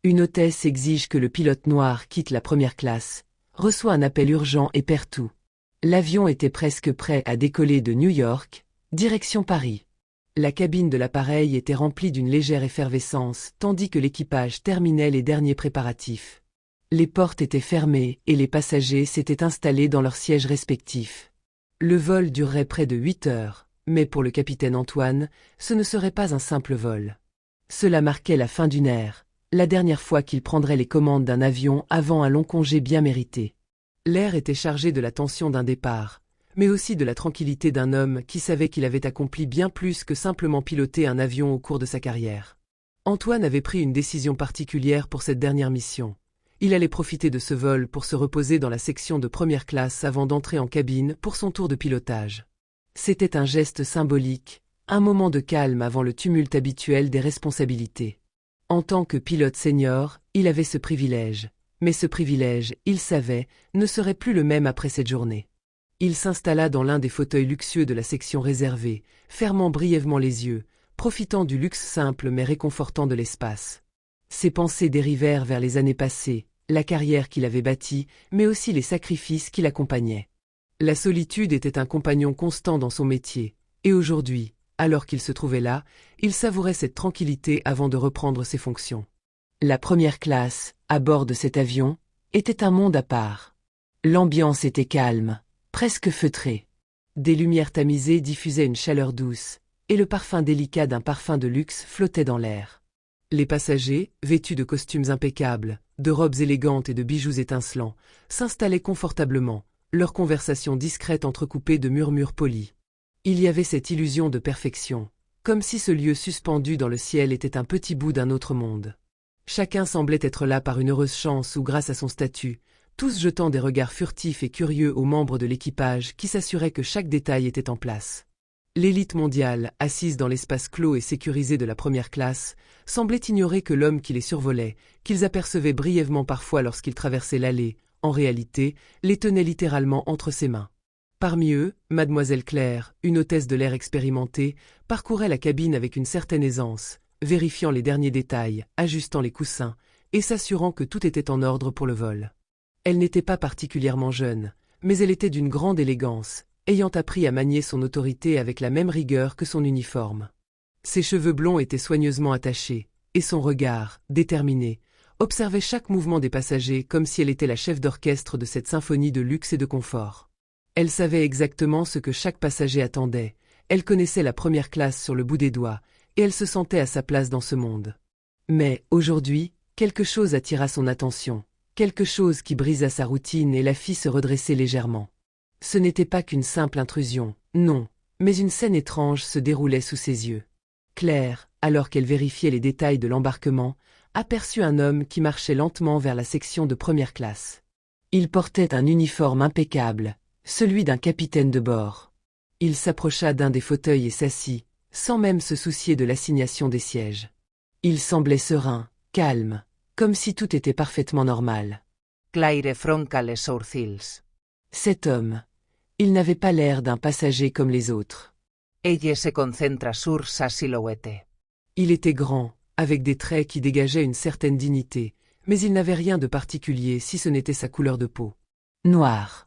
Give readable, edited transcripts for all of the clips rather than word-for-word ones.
Une hôtesse exige que le pilote noir quitte la première classe, reçoit un appel urgent et perd tout. L'avion était presque prêt à décoller de New York, direction Paris. La cabine de l'appareil était remplie d'une légère effervescence, tandis que l'équipage terminait les derniers préparatifs. Les portes étaient fermées et les passagers s'étaient installés dans leurs sièges respectifs. Le vol durerait près de 8 heures, mais pour le capitaine Antoine, ce ne serait pas un simple vol. Cela marquait la fin d'une ère, la dernière fois qu'il prendrait les commandes d'un avion avant un long congé bien mérité. L'air était chargé de la tension d'un départ, mais aussi de la tranquillité d'un homme qui savait qu'il avait accompli bien plus que simplement piloter un avion au cours de sa carrière. Antoine avait pris une décision particulière pour cette dernière mission. Il allait profiter de ce vol pour se reposer dans la section de première classe avant d'entrer en cabine pour son tour de pilotage. C'était un geste symbolique, un moment de calme avant le tumulte habituel des responsabilités. En tant que pilote senior, il avait ce privilège, mais ce privilège, il savait, ne serait plus le même après cette journée. Il s'installa dans l'un des fauteuils luxueux de la section réservée, fermant brièvement les yeux, profitant du luxe simple mais réconfortant de l'espace. Ses pensées dérivèrent vers les années passées, la carrière qu'il avait bâtie, mais aussi les sacrifices qui l'accompagnaient. La solitude était un compagnon constant dans son métier, et aujourd'hui, alors qu'il se trouvait là, il savourait cette tranquillité avant de reprendre ses fonctions. La première classe, à bord de cet avion, était un monde à part. L'ambiance était calme, presque feutrée. Des lumières tamisées diffusaient une chaleur douce, et le parfum délicat d'un parfum de luxe flottait dans l'air. Les passagers, vêtus de costumes impeccables, de robes élégantes et de bijoux étincelants, s'installaient confortablement, leur conversation discrète entrecoupée de murmures polis. Il y avait cette illusion de perfection, comme si ce lieu suspendu dans le ciel était un petit bout d'un autre monde. Chacun semblait être là par une heureuse chance ou grâce à son statut, tous jetant des regards furtifs et curieux aux membres de l'équipage qui s'assuraient que chaque détail était en place. L'élite mondiale, assise dans l'espace clos et sécurisé de la première classe, semblait ignorer que l'homme qui les survolait, qu'ils apercevaient brièvement parfois lorsqu'ils traversaient l'allée, en réalité, les tenait littéralement entre ses mains. Parmi eux, Mademoiselle Claire, une hôtesse de l'air expérimentée, parcourait la cabine avec une certaine aisance, vérifiant les derniers détails, ajustant les coussins, et s'assurant que tout était en ordre pour le vol. Elle n'était pas particulièrement jeune, mais elle était d'une grande élégance, ayant appris à manier son autorité avec la même rigueur que son uniforme. Ses cheveux blonds étaient soigneusement attachés, et son regard, déterminé, observait chaque mouvement des passagers comme si elle était la chef d'orchestre de cette symphonie de luxe et de confort. Elle savait exactement ce que chaque passager attendait, elle connaissait la première classe sur le bout des doigts, et elle se sentait à sa place dans ce monde. Mais, aujourd'hui, quelque chose attira son attention, quelque chose qui brisa sa routine et la fit se redresser légèrement. Ce n'était pas qu'une simple intrusion, non, mais une scène étrange se déroulait sous ses yeux. Claire, alors qu'elle vérifiait les détails de l'embarquement, aperçut un homme qui marchait lentement vers la section de première classe. Il portait un uniforme impeccable, celui d'un capitaine de bord. Il s'approcha d'un des fauteuils et s'assit, sans même se soucier de l'assignation des sièges. Il semblait serein, calme, comme si tout était parfaitement normal. Claire fronca les sourcils. Cet homme, il n'avait pas l'air d'un passager comme les autres. Ella se concentra sur sa silhouette. Il était grand, avec des traits qui dégageaient une certaine dignité, mais il n'avait rien de particulier si ce n'était sa couleur de peau. Noir.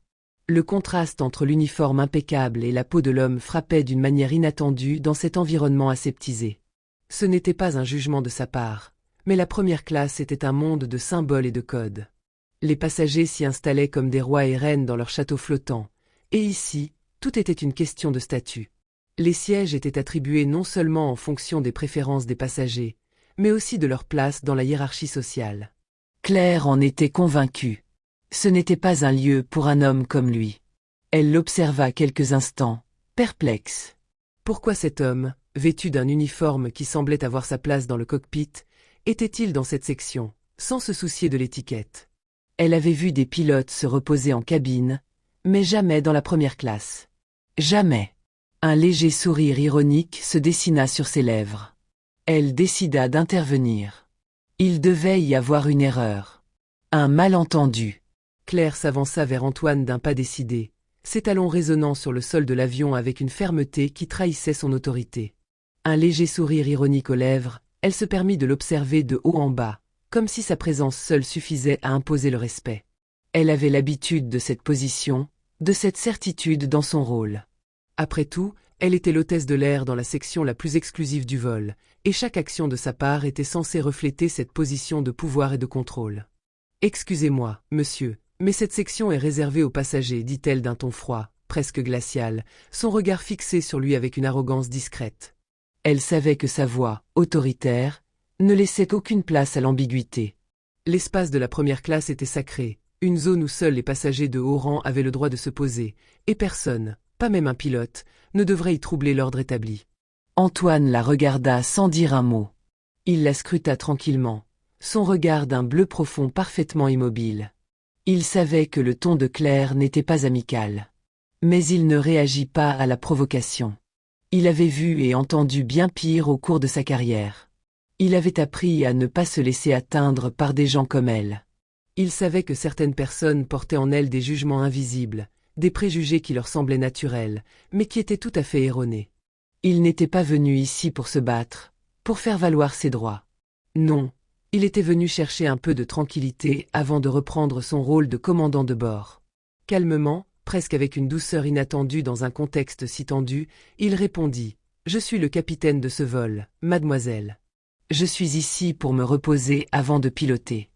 Le contraste entre l'uniforme impeccable et la peau de l'homme frappait d'une manière inattendue dans cet environnement aseptisé. Ce n'était pas un jugement de sa part, mais la première classe était un monde de symboles et de codes. Les passagers s'y installaient comme des rois et reines dans leur château flottant, et ici, tout était une question de statut. Les sièges étaient attribués non seulement en fonction des préférences des passagers, mais aussi de leur place dans la hiérarchie sociale. Claire en était convaincue. Ce n'était pas un lieu pour un homme comme lui. Elle l'observa quelques instants, perplexe. Pourquoi cet homme, vêtu d'un uniforme qui semblait avoir sa place dans le cockpit, était-il dans cette section, sans se soucier de l'étiquette? Elle avait vu des pilotes se reposer en cabine, mais jamais dans la première classe. Jamais. Un léger sourire ironique se dessina sur ses lèvres. Elle décida d'intervenir. Il devait y avoir une erreur. Un malentendu. Claire s'avança vers Antoine d'un pas décidé, ses talons résonnant sur le sol de l'avion avec une fermeté qui trahissait son autorité. Un léger sourire ironique aux lèvres, elle se permit de l'observer de haut en bas, comme si sa présence seule suffisait à imposer le respect. Elle avait l'habitude de cette position, de cette certitude dans son rôle. Après tout, elle était l'hôtesse de l'air dans la section la plus exclusive du vol, et chaque action de sa part était censée refléter cette position de pouvoir et de contrôle. « Excusez-moi, monsieur, mais cette section est réservée aux passagers, dit-elle d'un ton froid, presque glacial, son regard fixé sur lui avec une arrogance discrète. Elle savait que sa voix, autoritaire, ne laissait aucune place à l'ambiguïté. L'espace de la première classe était sacré, une zone où seuls les passagers de haut rang avaient le droit de se poser, et personne, pas même un pilote, ne devrait y troubler l'ordre établi. Antoine la regarda sans dire un mot. Il la scruta tranquillement, son regard d'un bleu profond parfaitement immobile. Il savait que le ton de Claire n'était pas amical. Mais il ne réagit pas à la provocation. Il avait vu et entendu bien pire au cours de sa carrière. Il avait appris à ne pas se laisser atteindre par des gens comme elle. Il savait que certaines personnes portaient en elles des jugements invisibles, des préjugés qui leur semblaient naturels, mais qui étaient tout à fait erronés. Il n'était pas venu ici pour se battre, pour faire valoir ses droits. Non, il était venu chercher un peu de tranquillité avant de reprendre son rôle de commandant de bord. Calmement, presque avec une douceur inattendue dans un contexte si tendu, il répondit « Je suis le capitaine de ce vol, mademoiselle. Je suis ici pour me reposer avant de piloter. »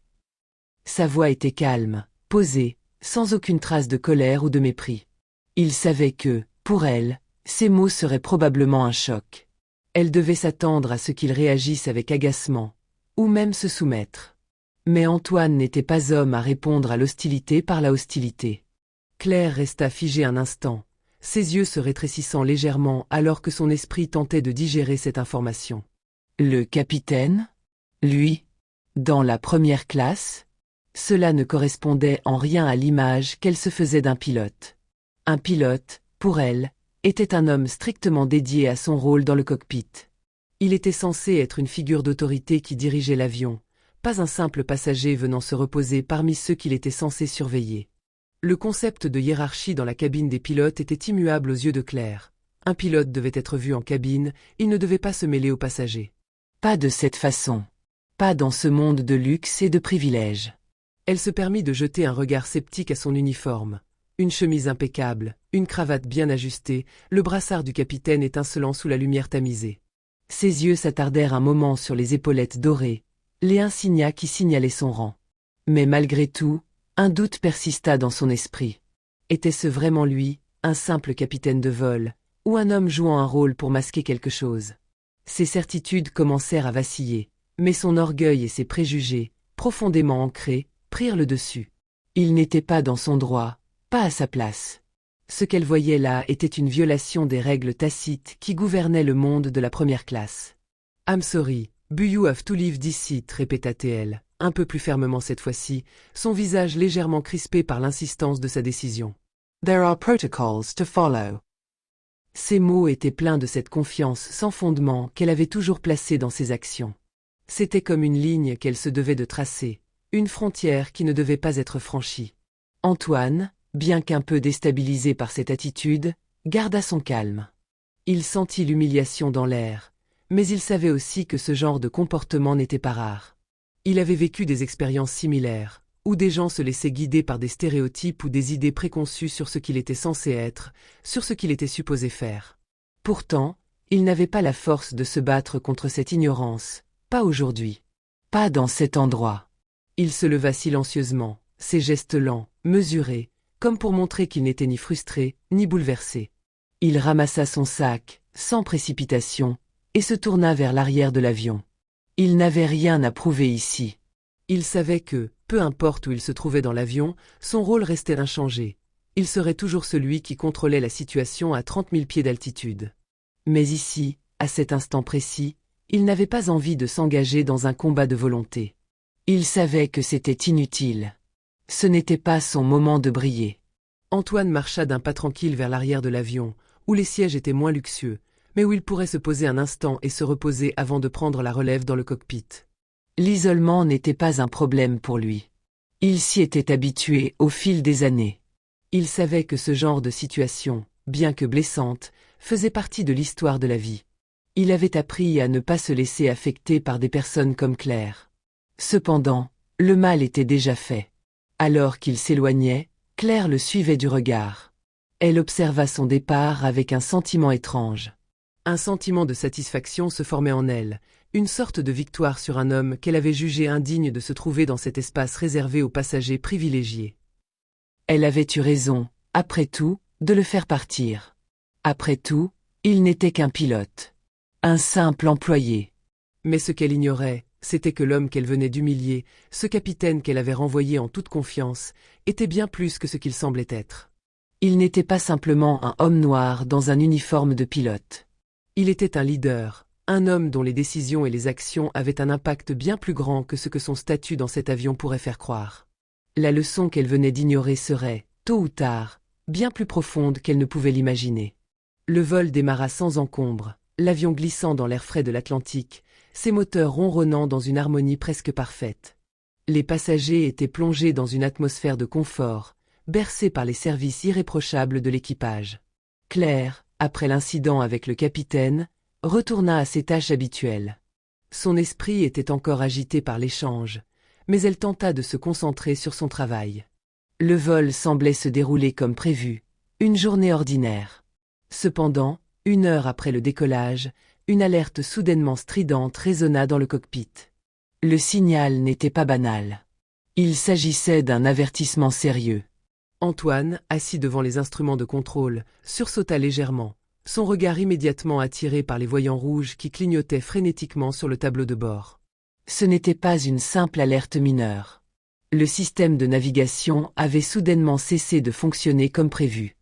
Sa voix était calme, posée, sans aucune trace de colère ou de mépris. Il savait que, pour elle, ces mots seraient probablement un choc. Elle devait s'attendre à ce qu'il réagisse avec agacement, ou même se soumettre. Mais Antoine n'était pas homme à répondre à l'hostilité par la hostilité. Claire resta figée un instant, ses yeux se rétrécissant légèrement alors que son esprit tentait de digérer cette information. Le capitaine? Lui? Dans la première classe? Cela ne correspondait en rien à l'image qu'elle se faisait d'un pilote. Un pilote, pour elle, était un homme strictement dédié à son rôle dans le cockpit. Il était censé être une figure d'autorité qui dirigeait l'avion, pas un simple passager venant se reposer parmi ceux qu'il était censé surveiller. Le concept de hiérarchie dans la cabine des pilotes était immuable aux yeux de Claire. Un pilote devait être vu en cabine, il ne devait pas se mêler aux passagers. Pas de cette façon. Pas dans ce monde de luxe et de privilèges. Elle se permit de jeter un regard sceptique à son uniforme. Une chemise impeccable, une cravate bien ajustée, le brassard du capitaine étincelant sous la lumière tamisée. Ses yeux s'attardèrent un moment sur les épaulettes dorées, les insignia qui signalaient son rang. Mais malgré tout, un doute persista dans son esprit. Était-ce vraiment lui, un simple capitaine de vol, ou un homme jouant un rôle pour masquer quelque chose? Ses certitudes commencèrent à vaciller, mais son orgueil et ses préjugés, profondément ancrés, prirent le dessus. Il n'était pas dans son droit, pas à sa place. Ce qu'elle voyait là était une violation des règles tacites qui gouvernaient le monde de la première classe. « I'm sorry, but you have to leave this seat » répéta-t-elle, un peu plus fermement cette fois-ci, son visage légèrement crispé par l'insistance de sa décision. « There are protocols to follow. » Ces mots étaient pleins de cette confiance sans fondement qu'elle avait toujours placée dans ses actions. C'était comme une ligne qu'elle se devait de tracer, une frontière qui ne devait pas être franchie. Antoine, bien qu'un peu déstabilisé par cette attitude, garda son calme. Il sentit l'humiliation dans l'air, mais il savait aussi que ce genre de comportement n'était pas rare. Il avait vécu des expériences similaires, où des gens se laissaient guider par des stéréotypes ou des idées préconçues sur ce qu'il était censé être, sur ce qu'il était supposé faire. Pourtant, il n'avait pas la force de se battre contre cette ignorance, pas aujourd'hui. Pas dans cet endroit. Il se leva silencieusement, ses gestes lents, mesurés, comme pour montrer qu'il n'était ni frustré, ni bouleversé. Il ramassa son sac, sans précipitation, et se tourna vers l'arrière de l'avion. Il n'avait rien à prouver ici. Il savait que, peu importe où il se trouvait dans l'avion, son rôle restait inchangé. Il serait toujours celui qui contrôlait la situation à 30 000 pieds d'altitude. Mais ici, à cet instant précis, il n'avait pas envie de s'engager dans un combat de volonté. Il savait que c'était inutile. Ce n'était pas son moment de briller. Antoine marcha d'un pas tranquille vers l'arrière de l'avion, où les sièges étaient moins luxueux, mais où il pourrait se poser un instant et se reposer avant de prendre la relève dans le cockpit. L'isolement n'était pas un problème pour lui. Il s'y était habitué au fil des années. Il savait que ce genre de situation, bien que blessante, faisait partie de l'histoire de la vie. Il avait appris à ne pas se laisser affecter par des personnes comme Claire. Cependant, le mal était déjà fait. Alors qu'il s'éloignait, Claire le suivait du regard. Elle observa son départ avec un sentiment étrange. Un sentiment de satisfaction se formait en elle, une sorte de victoire sur un homme qu'elle avait jugé indigne de se trouver dans cet espace réservé aux passagers privilégiés. Elle avait eu raison, après tout, de le faire partir. Après tout, il n'était qu'un pilote. Un simple employé. Mais ce qu'elle ignorait, c'était que l'homme qu'elle venait d'humilier, ce capitaine qu'elle avait renvoyé en toute confiance, était bien plus que ce qu'il semblait être. Il n'était pas simplement un homme noir dans un uniforme de pilote. Il était un leader, un homme dont les décisions et les actions avaient un impact bien plus grand que ce que son statut dans cet avion pourrait faire croire. La leçon qu'elle venait d'ignorer serait, tôt ou tard, bien plus profonde qu'elle ne pouvait l'imaginer. Le vol démarra sans encombre, l'avion glissant dans l'air frais de l'Atlantique, ses moteurs ronronnant dans une harmonie presque parfaite. Les passagers étaient plongés dans une atmosphère de confort, bercés par les services irréprochables de l'équipage. Claire, après l'incident avec le capitaine, retourna à ses tâches habituelles. Son esprit était encore agité par l'échange, mais elle tenta de se concentrer sur son travail. Le vol semblait se dérouler comme prévu, une journée ordinaire. Cependant, 1 heure après le décollage, une alerte soudainement stridente résonna dans le cockpit. Le signal n'était pas banal. Il s'agissait d'un avertissement sérieux. Antoine, assis devant les instruments de contrôle, sursauta légèrement, son regard immédiatement attiré par les voyants rouges qui clignotaient frénétiquement sur le tableau de bord. Ce n'était pas une simple alerte mineure. Le système de navigation avait soudainement cessé de fonctionner comme prévu.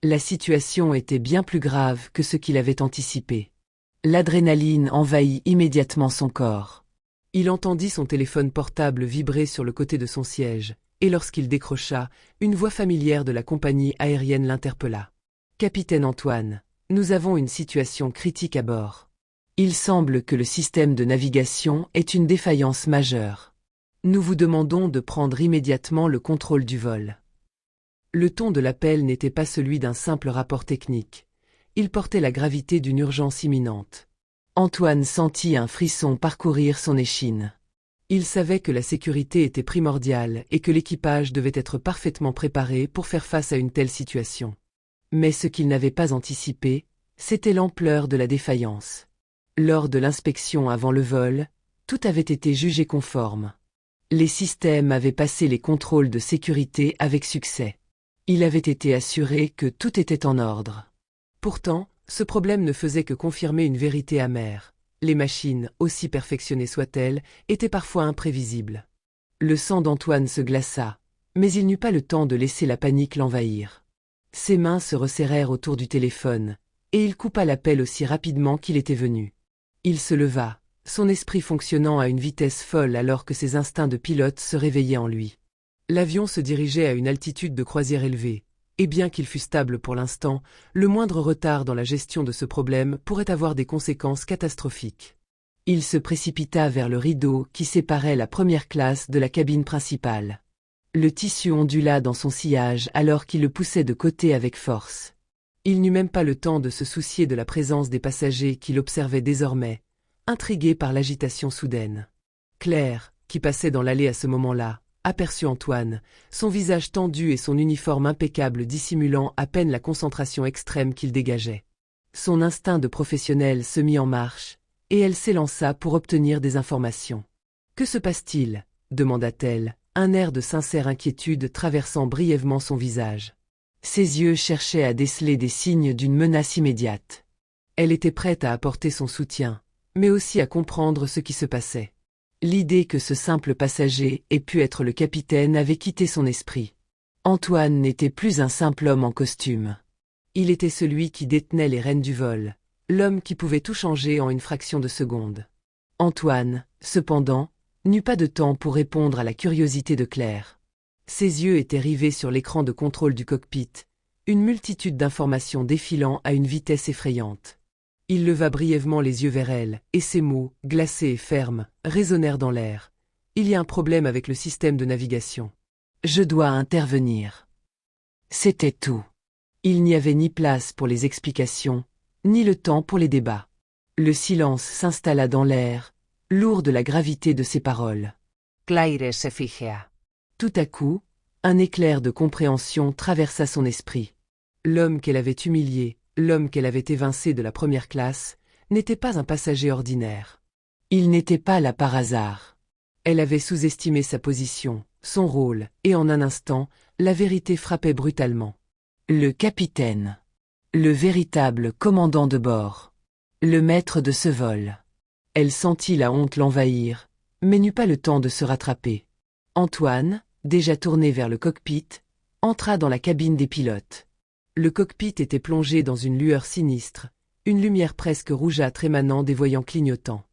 La situation était bien plus grave que ce qu'il avait anticipé. L'adrénaline envahit immédiatement son corps. Il entendit son téléphone portable vibrer sur le côté de son siège, et lorsqu'il décrocha, une voix familière de la compagnie aérienne l'interpella. « Capitaine Antoine, nous avons une situation critique à bord. Il semble que le système de navigation est une défaillance majeure. Nous vous demandons de prendre immédiatement le contrôle du vol. » Le ton de l'appel n'était pas celui d'un simple rapport technique. Il portait la gravité d'une urgence imminente. Antoine sentit un frisson parcourir son échine. Il savait que la sécurité était primordiale et que l'équipage devait être parfaitement préparé pour faire face à une telle situation. Mais ce qu'il n'avait pas anticipé, c'était l'ampleur de la défaillance. Lors de l'inspection avant le vol, tout avait été jugé conforme. Les systèmes avaient passé les contrôles de sécurité avec succès. Il avait été assuré que tout était en ordre. Pourtant, ce problème ne faisait que confirmer une vérité amère. Les machines, aussi perfectionnées soient-elles, étaient parfois imprévisibles. Le sang d'Antoine se glaça, mais il n'eut pas le temps de laisser la panique l'envahir. Ses mains se resserrèrent autour du téléphone, et il coupa l'appel aussi rapidement qu'il était venu. Il se leva, son esprit fonctionnant à une vitesse folle alors que ses instincts de pilote se réveillaient en lui. L'avion se dirigeait à une altitude de croisière élevée, et bien qu'il fût stable pour l'instant, le moindre retard dans la gestion de ce problème pourrait avoir des conséquences catastrophiques. Il se précipita vers le rideau qui séparait la première classe de la cabine principale. Le tissu ondula dans son sillage alors qu'il le poussait de côté avec force. Il n'eut même pas le temps de se soucier de la présence des passagers qui l'observaient désormais, intrigués par l'agitation soudaine. Claire, qui passait dans l'allée à ce moment-là, aperçut Antoine, son visage tendu et son uniforme impeccable dissimulant à peine la concentration extrême qu'il dégageait. Son instinct de professionnel se mit en marche, et elle s'élança pour obtenir des informations. « Que se passe-t-il » demanda-t-elle, un air de sincère inquiétude traversant brièvement son visage. Ses yeux cherchaient à déceler des signes d'une menace immédiate. Elle était prête à apporter son soutien, mais aussi à comprendre ce qui se passait. L'idée que ce simple passager ait pu être le capitaine avait quitté son esprit. Antoine n'était plus un simple homme en costume. Il était celui qui détenait les rênes du vol, l'homme qui pouvait tout changer en une fraction de seconde. Antoine, cependant, n'eut pas de temps pour répondre à la curiosité de Claire. Ses yeux étaient rivés sur l'écran de contrôle du cockpit, une multitude d'informations défilant à une vitesse effrayante. Il leva brièvement les yeux vers elle, et ses mots, glacés et fermes, résonnèrent dans l'air. « Il y a un problème avec le système de navigation. Je dois intervenir. » C'était tout. Il n'y avait ni place pour les explications, ni le temps pour les débats. Le silence s'installa dans l'air, lourd de la gravité de ses paroles. Claire efígea. Tout à coup, un éclair de compréhension traversa son esprit. L'homme qu'elle avait humilié, l'homme qu'elle avait évincé de la première classe, n'était pas un passager ordinaire. Il n'était pas là par hasard. Elle avait sous-estimé sa position, son rôle, et en un instant, la vérité frappait brutalement. Le capitaine. Le véritable commandant de bord. Le maître de ce vol. Elle sentit la honte l'envahir, mais n'eut pas le temps de se rattraper. Antoine, déjà tourné vers le cockpit, entra dans la cabine des pilotes. Le cockpit était plongé dans une lueur sinistre, une lumière presque rougeâtre émanant des voyants clignotants.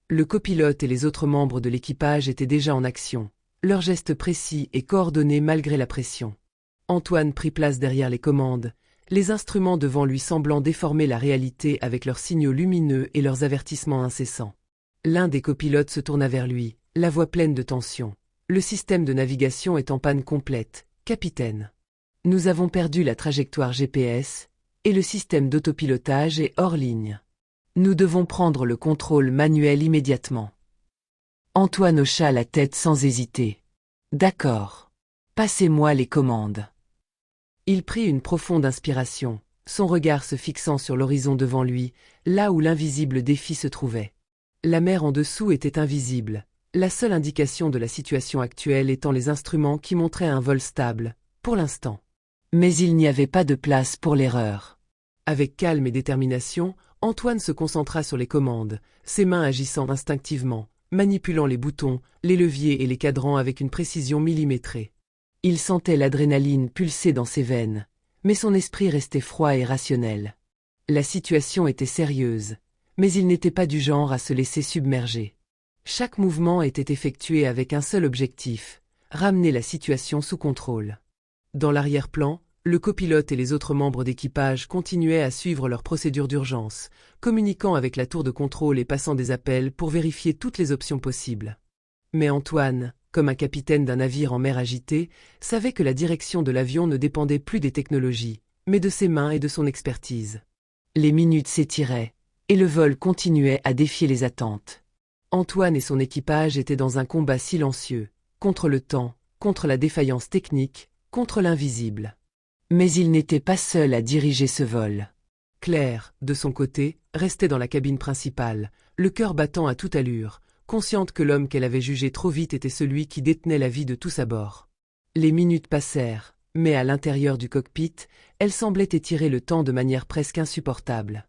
Le copilote et les autres membres de l'équipage étaient déjà en action, leurs gestes précis et coordonnés malgré la pression. Antoine prit place derrière les commandes, les instruments devant lui semblant déformer la réalité avec leurs signaux lumineux et leurs avertissements incessants. L'un des copilotes se tourna vers lui, la voix pleine de tension. Le système de navigation est en panne complète, capitaine. Nous avons perdu la trajectoire GPS, et le système d'autopilotage est hors ligne. Nous devons prendre le contrôle manuel immédiatement. Antoine hocha la tête sans hésiter. D'accord. Passez-moi les commandes. Il prit une profonde inspiration, son regard se fixant sur l'horizon devant lui, là où l'invisible défi se trouvait. La mer en dessous était invisible, la seule indication de la situation actuelle étant les instruments qui montraient un vol stable, pour l'instant. Mais il n'y avait pas de place pour l'erreur. Avec calme et détermination, Antoine se concentra sur les commandes, ses mains agissant instinctivement, manipulant les boutons, les leviers et les cadrans avec une précision millimétrée. Il sentait l'adrénaline pulser dans ses veines, mais son esprit restait froid et rationnel. La situation était sérieuse, mais il n'était pas du genre à se laisser submerger. Chaque mouvement était effectué avec un seul objectif, ramener la situation sous contrôle. Dans l'arrière-plan, le copilote et les autres membres d'équipage continuaient à suivre leur procédure d'urgence, communiquant avec la tour de contrôle et passant des appels pour vérifier toutes les options possibles. Mais Antoine, comme un capitaine d'un navire en mer agitée, savait que la direction de l'avion ne dépendait plus des technologies, mais de ses mains et de son expertise. Les minutes s'étiraient, et le vol continuait à défier les attentes. Antoine et son équipage étaient dans un combat silencieux, contre le temps, contre la défaillance technique, contre l'invisible. Mais il n'était pas seul à diriger ce vol. Claire, de son côté, restait dans la cabine principale, le cœur battant à toute allure, consciente que l'homme qu'elle avait jugé trop vite était celui qui détenait la vie de tous à bord. Les minutes passèrent, mais à l'intérieur du cockpit, elle semblait étirer le temps de manière presque insupportable.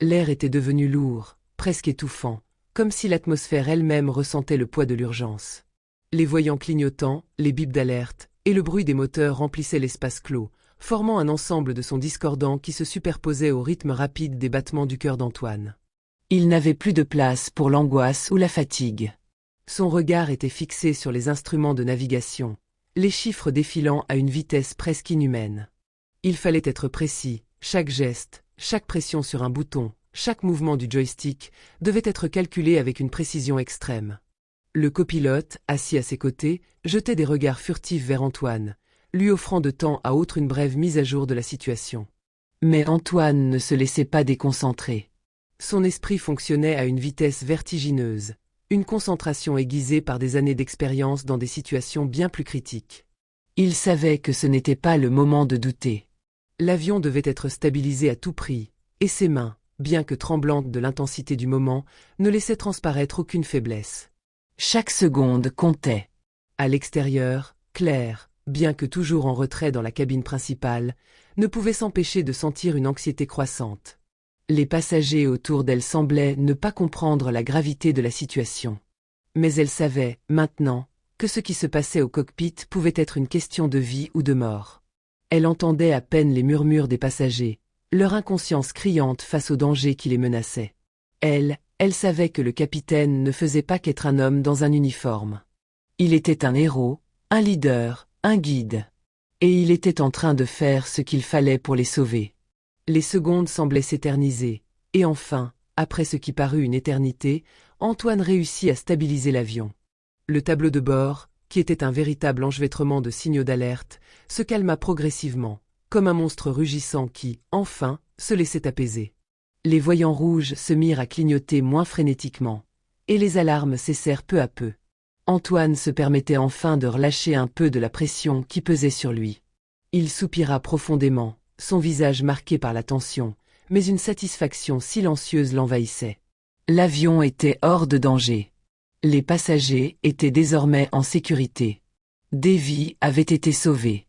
L'air était devenu lourd, presque étouffant, comme si l'atmosphère elle-même ressentait le poids de l'urgence. Les voyants clignotants, les bips d'alerte, et le bruit des moteurs remplissaient l'espace clos, formant un ensemble de sons discordants qui se superposaient au rythme rapide des battements du cœur d'Antoine. Il n'avait plus de place pour l'angoisse ou la fatigue. Son regard était fixé sur les instruments de navigation, les chiffres défilant à une vitesse presque inhumaine. Il fallait être précis, chaque geste, chaque pression sur un bouton, chaque mouvement du joystick devait être calculé avec une précision extrême. Le copilote, assis à ses côtés, jetait des regards furtifs vers Antoine, lui offrant de temps à autre une brève mise à jour de la situation. Mais Antoine ne se laissait pas déconcentrer. Son esprit fonctionnait à une vitesse vertigineuse, une concentration aiguisée par des années d'expérience dans des situations bien plus critiques. Il savait que ce n'était pas le moment de douter. L'avion devait être stabilisé à tout prix, et ses mains, bien que tremblantes de l'intensité du moment, ne laissaient transparaître aucune faiblesse. Chaque seconde comptait. À l'extérieur, Claire, bien que toujours en retrait dans la cabine principale, ne pouvait s'empêcher de sentir une anxiété croissante. Les passagers autour d'elle semblaient ne pas comprendre la gravité de la situation. Mais elle savait, maintenant, que ce qui se passait au cockpit pouvait être une question de vie ou de mort. Elle entendait à peine les murmures des passagers, leur inconscience criante face au danger qui les menaçait. Elle savait que le capitaine ne faisait pas qu'être un homme dans un uniforme. Il était un héros, un leader, un guide. Et il était en train de faire ce qu'il fallait pour les sauver. Les secondes semblaient s'éterniser, et enfin, après ce qui parut une éternité, Antoine réussit à stabiliser l'avion. Le tableau de bord, qui était un véritable enchevêtrement de signaux d'alerte, se calma progressivement, comme un monstre rugissant qui, enfin, se laissait apaiser. Les voyants rouges se mirent à clignoter moins frénétiquement, et les alarmes cessèrent peu à peu. Antoine se permettait enfin de relâcher un peu de la pression qui pesait sur lui. Il soupira profondément, son visage marqué par la tension, mais une satisfaction silencieuse l'envahissait. L'avion était hors de danger. Les passagers étaient désormais en sécurité. Des vies avaient été sauvées.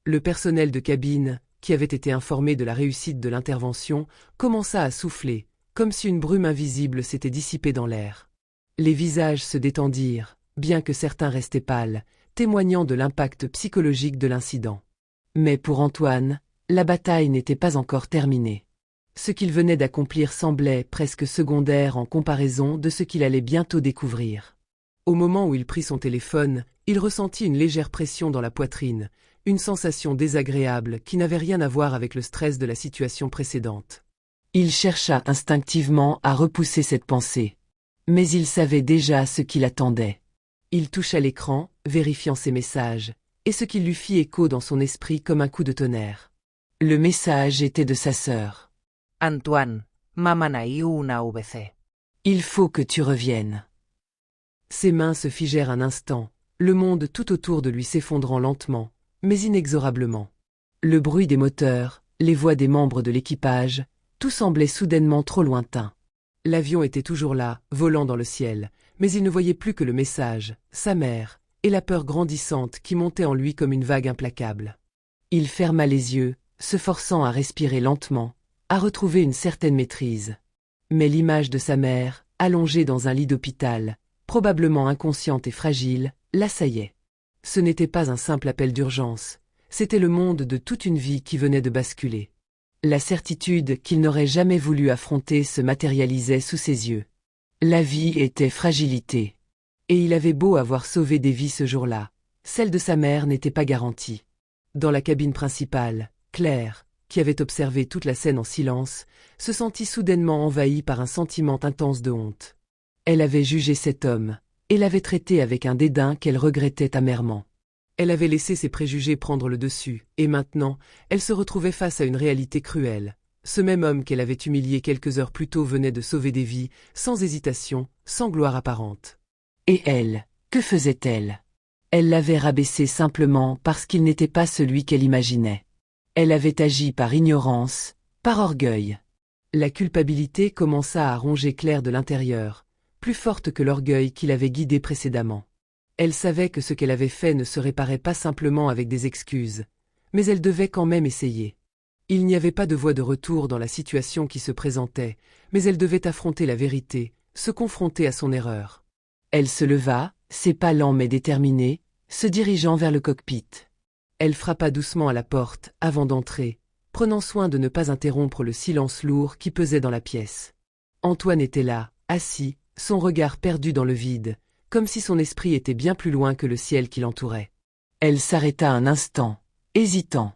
Le personnel de cabine, qui avait été informé de la réussite de l'intervention, commença à souffler, comme si une brume invisible s'était dissipée dans l'air. Les visages se détendirent, bien que certains restaient pâles, témoignant de l'impact psychologique de l'incident. Mais pour Antoine, la bataille n'était pas encore terminée. Ce qu'il venait d'accomplir semblait presque secondaire en comparaison de ce qu'il allait bientôt découvrir. Au moment où il prit son téléphone, il ressentit une légère pression dans la poitrine, une sensation désagréable qui n'avait rien à voir avec le stress de la situation précédente. Il chercha instinctivement à repousser cette pensée. Mais il savait déjà ce qui l'attendait. Il toucha l'écran, vérifiant ses messages, et ce qui lui fit écho dans son esprit comme un coup de tonnerre. Le message était de sa sœur. Antoine, mamá naí una VC. Il faut que tu reviennes. Ses mains se figèrent un instant, le monde tout autour de lui s'effondrant lentement, mais inexorablement. Le bruit des moteurs, les voix des membres de l'équipage, tout semblait soudainement trop lointain. L'avion était toujours là, volant dans le ciel, mais il ne voyait plus que le message, sa mère, et la peur grandissante qui montait en lui comme une vague implacable. Il ferma les yeux, se forçant à respirer lentement, à retrouver une certaine maîtrise. Mais l'image de sa mère, allongée dans un lit d'hôpital, probablement inconsciente et fragile, l'assaillait. Ce n'était pas un simple appel d'urgence, c'était le monde de toute une vie qui venait de basculer. La certitude qu'il n'aurait jamais voulu affronter se matérialisait sous ses yeux. La vie était fragilité. Et il avait beau avoir sauvé des vies ce jour-là, celle de sa mère n'était pas garantie. Dans la cabine principale, Claire, qui avait observé toute la scène en silence, se sentit soudainement envahie par un sentiment intense de honte. Elle avait jugé cet homme, et l'avait traité avec un dédain qu'elle regrettait amèrement. Elle avait laissé ses préjugés prendre le dessus, et maintenant, elle se retrouvait face à une réalité cruelle. Ce même homme qu'elle avait humilié quelques heures plus tôt venait de sauver des vies, sans hésitation, sans gloire apparente. Et elle, que faisait-elle? Elle l'avait rabaissé simplement parce qu'il n'était pas celui qu'elle imaginait. Elle avait agi par ignorance, par orgueil. La culpabilité commença à ronger Claire de l'intérieur, plus forte que l'orgueil qui l'avait guidée précédemment. Elle savait que ce qu'elle avait fait ne se réparait pas simplement avec des excuses, mais elle devait quand même essayer. Il n'y avait pas de voie de retour dans la situation qui se présentait, mais elle devait affronter la vérité, se confronter à son erreur. Elle se leva, ses pas lents mais déterminés, se dirigeant vers le cockpit. Elle frappa doucement à la porte, avant d'entrer, prenant soin de ne pas interrompre le silence lourd qui pesait dans la pièce. Antoine était là, assis, son regard perdu dans le vide, comme si son esprit était bien plus loin que le ciel qui l'entourait. Elle s'arrêta un instant, hésitant.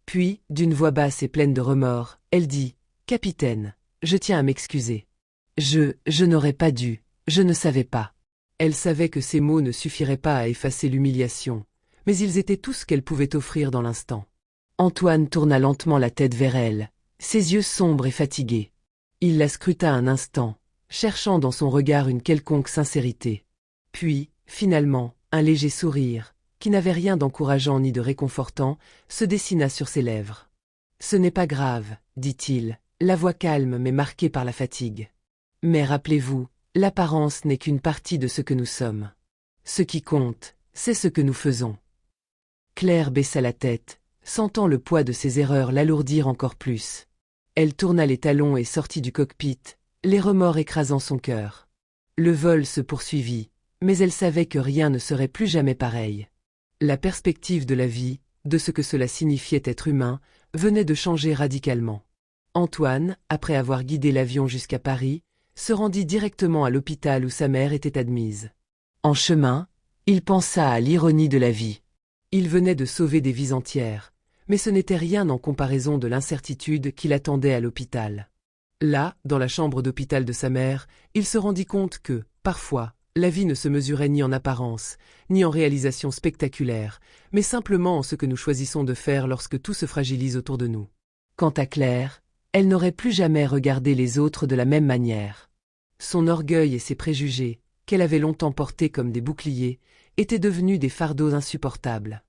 Puis, d'une voix basse et pleine de remords, elle dit « Capitaine, je tiens à m'excuser. Je n'aurais pas dû, je ne savais pas. » Elle savait que ces mots ne suffiraient pas à effacer l'humiliation, mais ils étaient tout ce qu'elle pouvait offrir dans l'instant. Antoine tourna lentement la tête vers elle, ses yeux sombres et fatigués. Il la scruta un instant, cherchant dans son regard une quelconque sincérité. Puis, finalement, un léger sourire, qui n'avait rien d'encourageant ni de réconfortant, se dessina sur ses lèvres. « Ce n'est pas grave, dit-il, la voix calme mais marquée par la fatigue. Mais rappelez-vous, l'apparence n'est qu'une partie de ce que nous sommes. Ce qui compte, c'est ce que nous faisons. » Claire baissa la tête, sentant le poids de ses erreurs l'alourdir encore plus. Elle tourna les talons et sortit du cockpit, les remords écrasant son cœur. Le vol se poursuivit, mais elle savait que rien ne serait plus jamais pareil. La perspective de la vie, de ce que cela signifiait être humain, venait de changer radicalement. Antoine, après avoir guidé l'avion jusqu'à Paris, se rendit directement à l'hôpital où sa mère était admise. En chemin, il pensa à l'ironie de la vie. Il venait de sauver des vies entières, mais ce n'était rien en comparaison de l'incertitude qui l'attendait à l'hôpital. Là, dans la chambre d'hôpital de sa mère, il se rendit compte que, parfois, la vie ne se mesurait ni en apparence, ni en réalisation spectaculaire, mais simplement en ce que nous choisissons de faire lorsque tout se fragilise autour de nous. Quant à Claire, elle n'aurait plus jamais regardé les autres de la même manière. Son orgueil et ses préjugés, qu'elle avait longtemps portés comme des boucliers, étaient devenus des fardeaux insupportables.